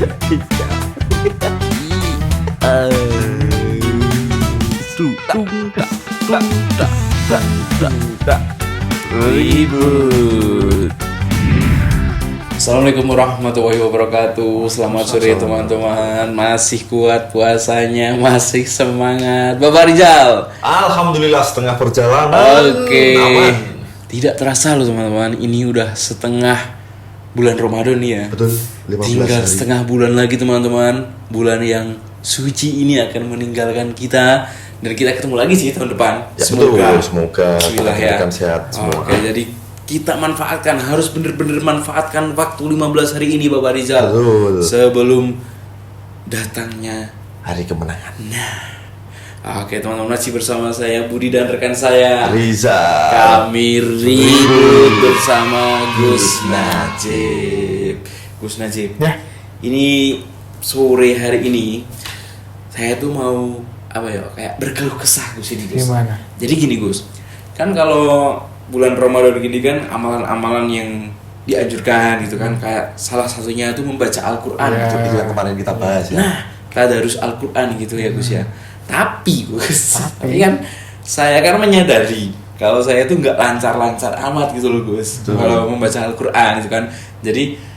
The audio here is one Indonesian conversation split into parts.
Ribut. Assalamualaikum warahmatullahi wabarakatuh. Selamat sore teman-teman. Masih kuat puasanya, masih semangat. Bapak Rizal. Alhamdulillah setengah perjalanan. Oke. Aman. Tidak terasa loh teman-teman. Ini udah setengah bulan Ramadan nih ya. Betul. 15 Tinggal hari. setengah bulan lagi teman-teman. Bulan yang suci ini akan meninggalkan kita. Dan kita ketemu lagi sih tahun depan. Ya, Semoga. betul. Semoga Bismillah kita ya. sehat semua. Oke, jadi kita manfaatkan, harus bener-bener manfaatkan waktu 15 hari ini Bapak Rizal. Betul. Sebelum datangnya. Hari kemenangan. Oke teman-teman, masih bersama saya Budi dan rekan saya Riza. Kami ribut bersama Gus Najib. Gus Najib Ya. Ini sore hari ini saya tuh mau kayak berkeluh kesah Gus ini Gus. Gimana? Jadi gini Gus, kan kalau bulan Ramadan gini kan amalan-amalan yang dianjurkan gitu kan, kayak salah satunya itu membaca Al-Quran Ya. gitu. Itu yang kemarin kita bahas ya. Nah, tadarus Al-Quran gitu ya Gus ya. Tapi Gus, tapi kan saya kan menyadari kalau saya tuh nggak lancar-lancar amat gitu loh Gus. Betul. Kalau membaca Al-Quran gitu kan. Jadi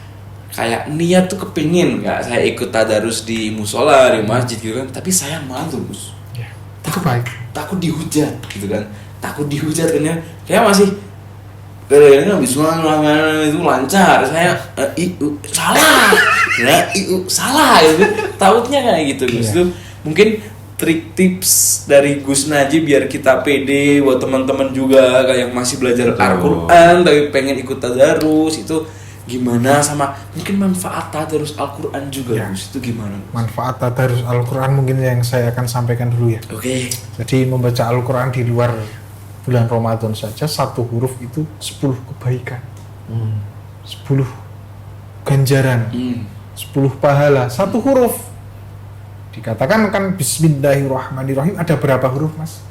kayak niat tuh kepingin nggak saya ikut tadarus di musola, di masjid gitu kan. Tapi saya malu Gus. Ya, itu baik. Takut dihujat gitu kan. Takut dihujat kan ya. Kayak masih kadang-kadang bismillah itu lancar, saya salah, ya salah gitu. Tautnya kayak gitu Gus. Iya. Itu mungkin trik tips dari Gus Najib biar kita pede buat teman-teman juga kayak yang masih belajar Betul. Al-Quran tapi pengen ikut tadarus itu gimana, sama mungkin manfaat tadarus Al-Quran juga Ya. Gus, itu gimana? Manfaat tadarus Al-Quran mungkin yang saya akan sampaikan dulu ya. Oke. Jadi membaca Al-Quran di luar bulan Ramadan saja, satu huruf itu 10 kebaikan, 10 ganjaran, 10 pahala, satu huruf. Dikatakan kan Bismillahirrahmanirrahim, ada berapa huruf Mas?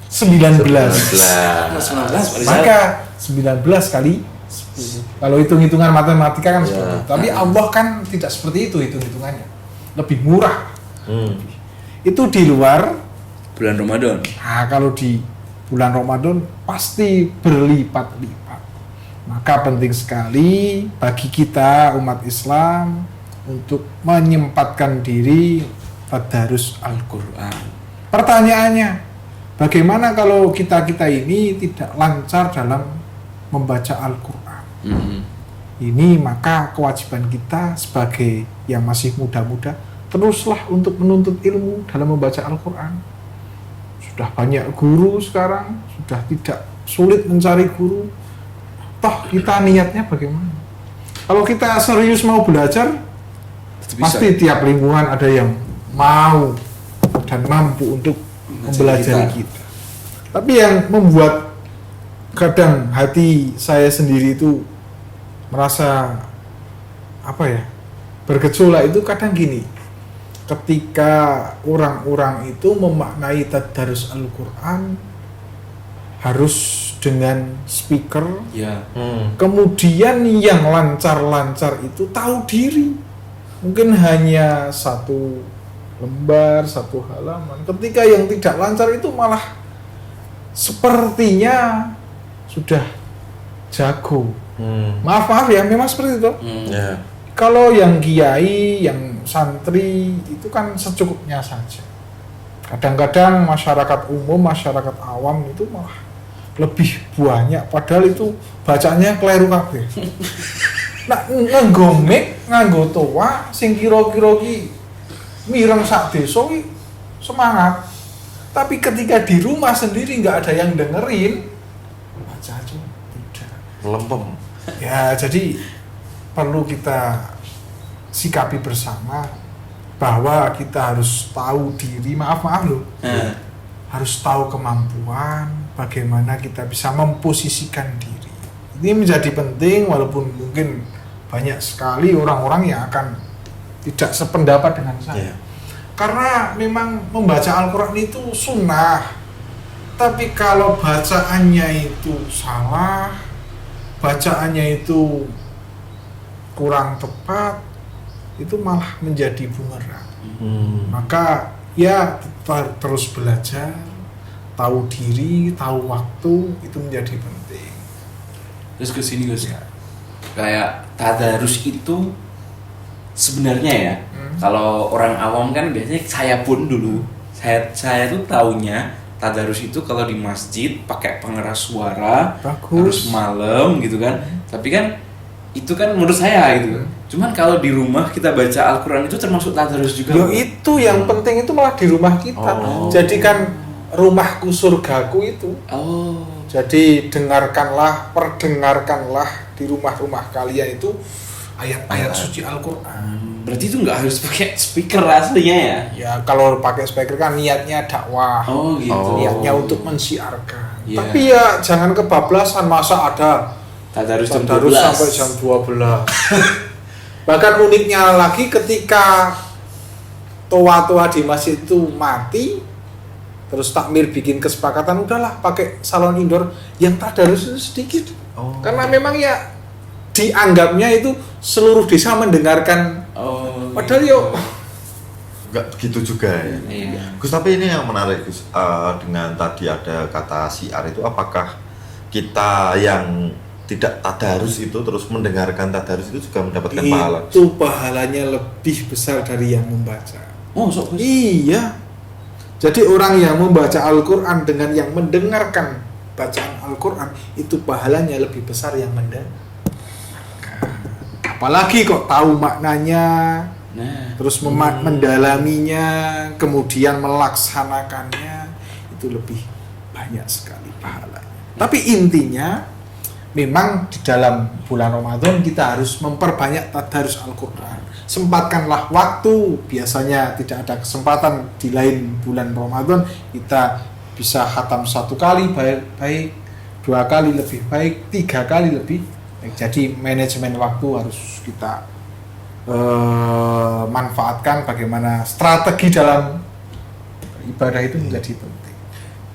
19. 19 Maka 19 kali 10. Kalau hitung-hitungan matematika kan Ya. seperti itu. Tapi Allah kan tidak seperti itu hitung-hitungannya. Lebih murah. Itu di luar. bulan Ramadan. Nah, kalau di bulan Ramadan pasti berlipat-lipat. Maka penting sekali bagi kita umat Islam untuk menyempatkan diri tadarus Al-Quran. Pertanyaannya, bagaimana kalau kita ini tidak lancar dalam membaca Al-Quran? Ini maka kewajiban kita sebagai yang masih muda-muda, teruslah untuk menuntut ilmu dalam membaca Al-Quran. Sudah banyak guru sekarang, sudah tidak sulit mencari guru. Toh kita niatnya bagaimana? Kalau kita serius mau belajar, Bisa. pasti tiap lingkungan ada yang mau dan mampu untuk mempelajari kita. Tapi yang membuat kadang hati saya sendiri itu merasa bergejolak itu kadang gini. Ketika orang-orang itu memaknai tadarus Al-Quran harus dengan speaker, Ya. kemudian yang lancar-lancar itu tahu diri, mungkin hanya satu lembar, satu halaman. Ketika yang tidak lancar itu malah sepertinya sudah jago. Maaf ya, memang seperti itu. Ya. Kalau yang kiai, yang santri itu kan secukupnya saja. Kadang-kadang masyarakat umum, masyarakat awam itu malah lebih banyak, padahal itu bacanya keliru kabeh. Nah, nganggo mic, nganggo toa, sing kira-kira ki mireng sak desa ki semangat. Tapi ketika di rumah sendiri nggak ada yang dengerin, baca aja tidak. Melempem. Ya, jadi perlu kita sikapi bersama bahwa kita harus tahu diri, maaf loh. Harus tahu kemampuan, bagaimana kita bisa memposisikan diri. Ini menjadi penting walaupun mungkin banyak sekali orang-orang yang akan tidak sependapat dengan saya. Yeah. Karena memang membaca Al-Quran itu sunnah. Tapi kalau bacaannya itu salah, bacaannya itu kurang tepat, itu malah menjadi bumerang. Maka ya terus belajar, tahu diri, tahu waktu itu menjadi penting. Terus ke sini Gus, kayak tadarus itu sebenarnya ya, kalau orang awam kan biasanya saya pun dulu, saya tuh taunya tadarus itu kalau di masjid pakai pengeras suara, harus malam gitu kan. Tapi kan itu kan menurut saya gitu. Cuman kalau di rumah kita baca Al-Quran itu termasuk tadarus juga. Yo itu yang penting itu malah di rumah kita. Jadikan rumahku surgaku itu. Jadi perdengarkanlah di rumah-rumah kalian itu ayat-ayat suci Al-Quran. Berarti itu nggak harus pakai speaker aslinya ya? Ya kalau pakai speaker kan niatnya dakwah, gitu. Niatnya untuk mensiarkan. Tapi ya jangan kebablasan, masa ada tadarus jam 12 sampai jam 12. Bahkan uniknya lagi ketika toa-toa di masjid itu mati, terus takmir bikin kesepakatan udahlah pakai salon indoor yang tadarus itu sedikit. Karena memang ya dianggapnya itu seluruh desa mendengarkan. Padahal nggak begitu juga ya. Gus, tapi ini yang menarik Gus, dengan tadi ada kata syiar itu, apakah kita yang tidak tadarus itu terus mendengarkan tadarus itu juga mendapatkan pahala? Itu pahalanya lebih besar dari yang membaca. Iya. Jadi orang yang membaca Al-Quran dengan yang mendengarkan bacaan Al-Quran itu pahalanya lebih besar yang mendengar. Apalagi kok tahu maknanya, terus mendalaminya, kemudian melaksanakannya, itu lebih banyak sekali pahalanya. Tapi intinya memang di dalam bulan Ramadan kita harus memperbanyak tadarus Al-Quran. Sempatkanlah waktu, biasanya tidak ada kesempatan di lain bulan Ramadan, kita bisa khatam 1 kali baik, 2 kali lebih baik, 3 kali lebih baik. Jadi manajemen waktu harus kita manfaatkan, bagaimana strategi dalam ibadah itu menjadi penting.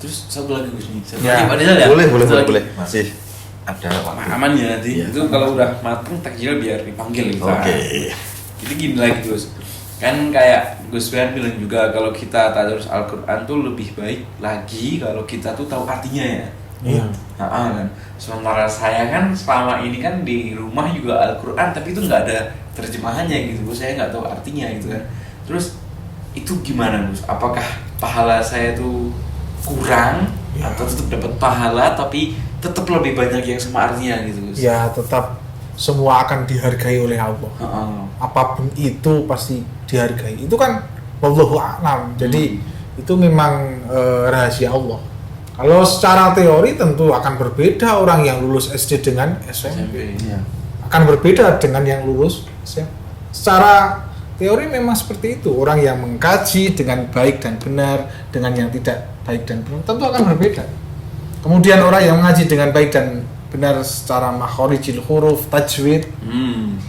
Terus satu lagi Gus nih. Boleh. Masih ada aman ya nanti. Itu kalau udah matang takjil biar dipanggil gitu. Jadi gini lagi Gus. Kan kayak Gus Fian bilang juga kalau kita tadarus Al-Quran tuh lebih baik lagi kalau kita tuh tahu artinya ya. Iya. Kan. Sementara saya kan selama ini kan di rumah juga Al-Quran tapi itu nggak ada terjemahannya gitu, saya nggak tahu artinya gitu kan. Terus itu gimana Gus? Apakah pahala saya tuh kurang atau tetap dapat pahala tapi tetap lebih banyak yang sama artinya gitu Gus? Ya tetap semua akan dihargai oleh Allah. Apapun itu pasti dihargai. Itu kan wallahu a'lam. Jadi itu memang rahasia Allah. Kalau secara teori tentu akan berbeda orang yang lulus SD dengan SMP. Akan berbeda dengan yang lulus SMP. Secara teori memang seperti itu. Orang yang mengkaji dengan baik dan benar dengan yang tidak baik dan benar tentu akan berbeda. Kemudian orang yang mengaji dengan baik dan benar secara makhorijil huruf, tajwid,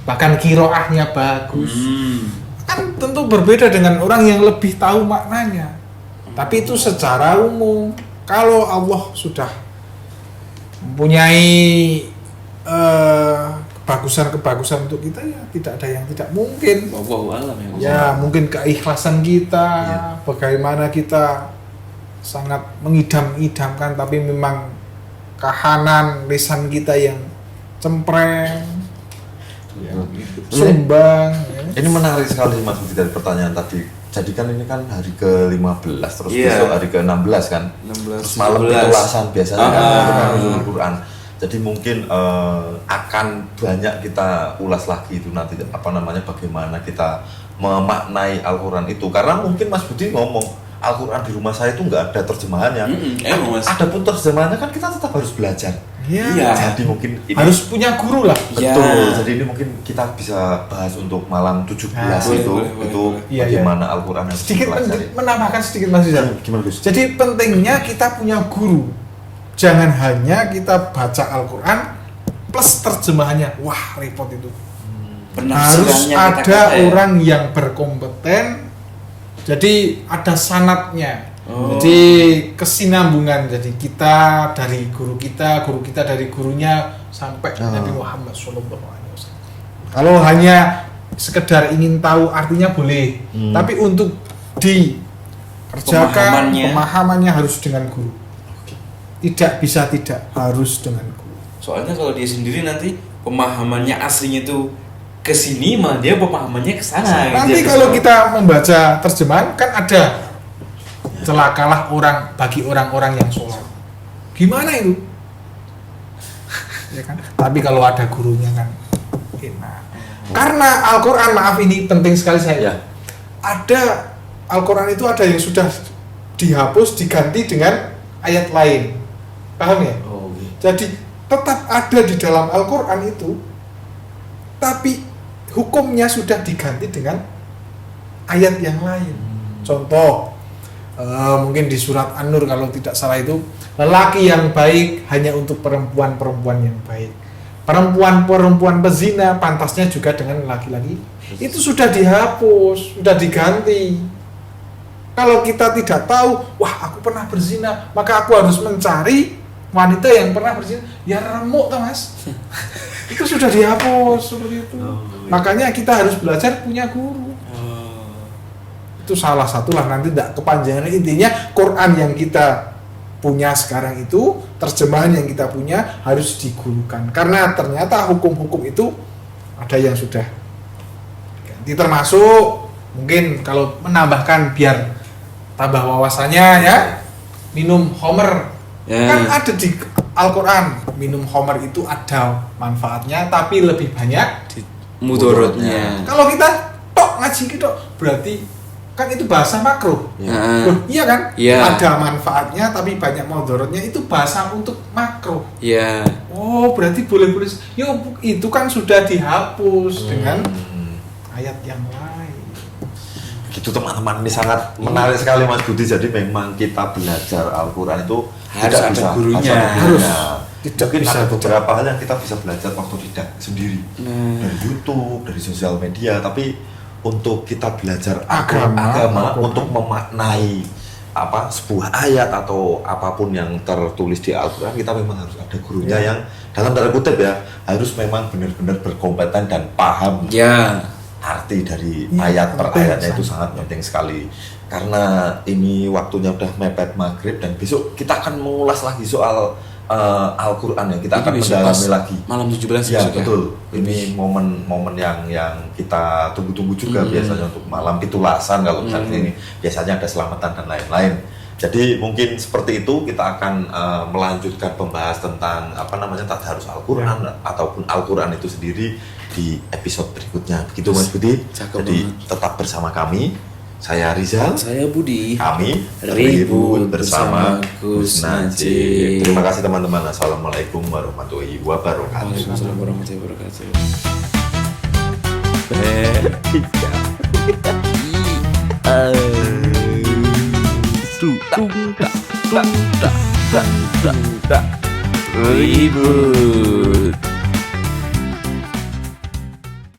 bahkan qiraahnya bagus, kan tentu berbeda dengan orang yang lebih tahu maknanya. Tapi itu secara umum. Kalau Allah sudah mempunyai kebagusan untuk kita, ya tidak ada yang tidak mungkin. Ya mungkin keikhlasan kita, bagaimana kita sangat mengidam-idamkan, tapi memang kahanan lisan kita yang cempreng, sumbang. Ini menarik sekali Mas Budi dari pertanyaan tadi. Jadi kan ini kan hari ke-15 terus besok hari ke-16 kan. 16, terus malam ketulasan biasanya kan Al-Quran. Jadi mungkin akan banyak kita ulas lagi itu nanti bagaimana kita memaknai Al-Quran itu. Karena mungkin Mas Budi ngomong Al-Quran di rumah saya itu nggak ada terjemahannya. Adapun terjemahannya kan kita tetap harus belajar. Iya. Jadi mungkin ini harus punya guru lah. Betul. Jadi ini mungkin kita bisa bahas untuk malam 17 boleh. Bagaimana Al-Quran harus dipelajari. Menambahkan sedikit Mas Rizal. Gimana Gus? Jadi pentingnya kita punya guru. Jangan hanya kita baca Al-Quran plus terjemahannya. Wah, repot itu. Harus ada orang yang berkompeten. Jadi ada sanadnya. Jadi kesinambungan. Jadi kita dari guru kita dari gurunya sampai Nabi Muhammad SAW. Kalau hanya sekedar ingin tahu artinya boleh, tapi untuk dikerjakan pemahamannya harus dengan guru. Tidak bisa tidak, harus dengan guru. Soalnya kalau dia sendiri nanti pemahamannya aslinya itu ke sini, mah dia pemahamannya ke sana. Nanti kalau kita membaca terjemahan kan ada celakalah bagi orang-orang yang sholat. Gimana itu? Ya kan? Tapi kalau ada gurunya kan enak. Karena Al-Quran, maaf ini penting sekali saya. Ada Al-Quran itu ada yang sudah dihapus diganti dengan ayat lain. Paham ya? Jadi tetap ada di dalam Al-Quran itu, tapi hukumnya sudah diganti dengan ayat yang lain. Contoh, mungkin di surat An-Nur kalau tidak salah itu, lelaki yang baik hanya untuk perempuan-perempuan yang baik. Perempuan-perempuan pezina pantasnya juga dengan laki-laki. Itu sudah dihapus, sudah diganti. Kalau kita tidak tahu, wah aku pernah berzina, maka aku harus mencari wanita yang pernah berzina. Ya remuk toh mas. Itu sudah dihapus seperti itu. Makanya kita harus belajar punya guru. Itu salah satulah, nanti tidak kepanjangan. Intinya Quran yang kita punya sekarang itu, terjemahan yang kita punya harus digurukan. Karena ternyata hukum-hukum itu ada yang sudah diganti, termasuk mungkin kalau menambahkan biar tambah wawasannya ya, minum homer. Kan ada di Al-Quran, minum homer itu ada manfaatnya tapi lebih banyak mudorotnya. Kalau kita tok ngaji gitu berarti kan itu bahasa makruh. Iya kan? Ada manfaatnya tapi banyak mudorotnya, itu bahasa untuk makruh. Oh, berarti boleh-boleh. Yo, itu kan sudah dihapus dengan ayat yang lain. Gitu teman-teman, ini sangat menarik sekali Mas Budi. Jadi memang kita belajar Al-Quran itu harus tidak ada bisa, gurunya. Mungkin ada beberapa hal yang kita bisa belajar waktu tidak sendiri, dari YouTube, dari sosial media. Tapi untuk kita belajar agama untuk memaknai sebuah ayat atau apapun yang tertulis di Al-Quran, kita memang harus ada gurunya yang dalam tanda kutip ya, harus memang benar-benar berkompeten dan paham arti dari ayat per ayatnya. Itu sangat penting sekali. Karena ini waktunya udah mepet maghrib dan besok kita akan mengulas lagi soal Al-Quran ya. Kita akan mendalami lagi malam 17 ya, betul. Ini momen-momen yang kita tunggu-tunggu juga biasanya untuk malam pitulasan. Kalau misalnya ini biasanya ada selamatan dan lain-lain. Jadi mungkin seperti itu kita akan melanjutkan membahas tentang tadarus Al-Quran ataupun Al-Quran itu sendiri di episode berikutnya. Begitu Mas Budi. Jadi tetap bersama kami. Saya Rizal, saya Budi. Kami ribut bersama Gus Najib. Terima kasih teman-teman. Assalamualaikum warahmatullahi wabarakatuh. Waalaikumsalam warahmatullahi wabarakatuh. Ribut.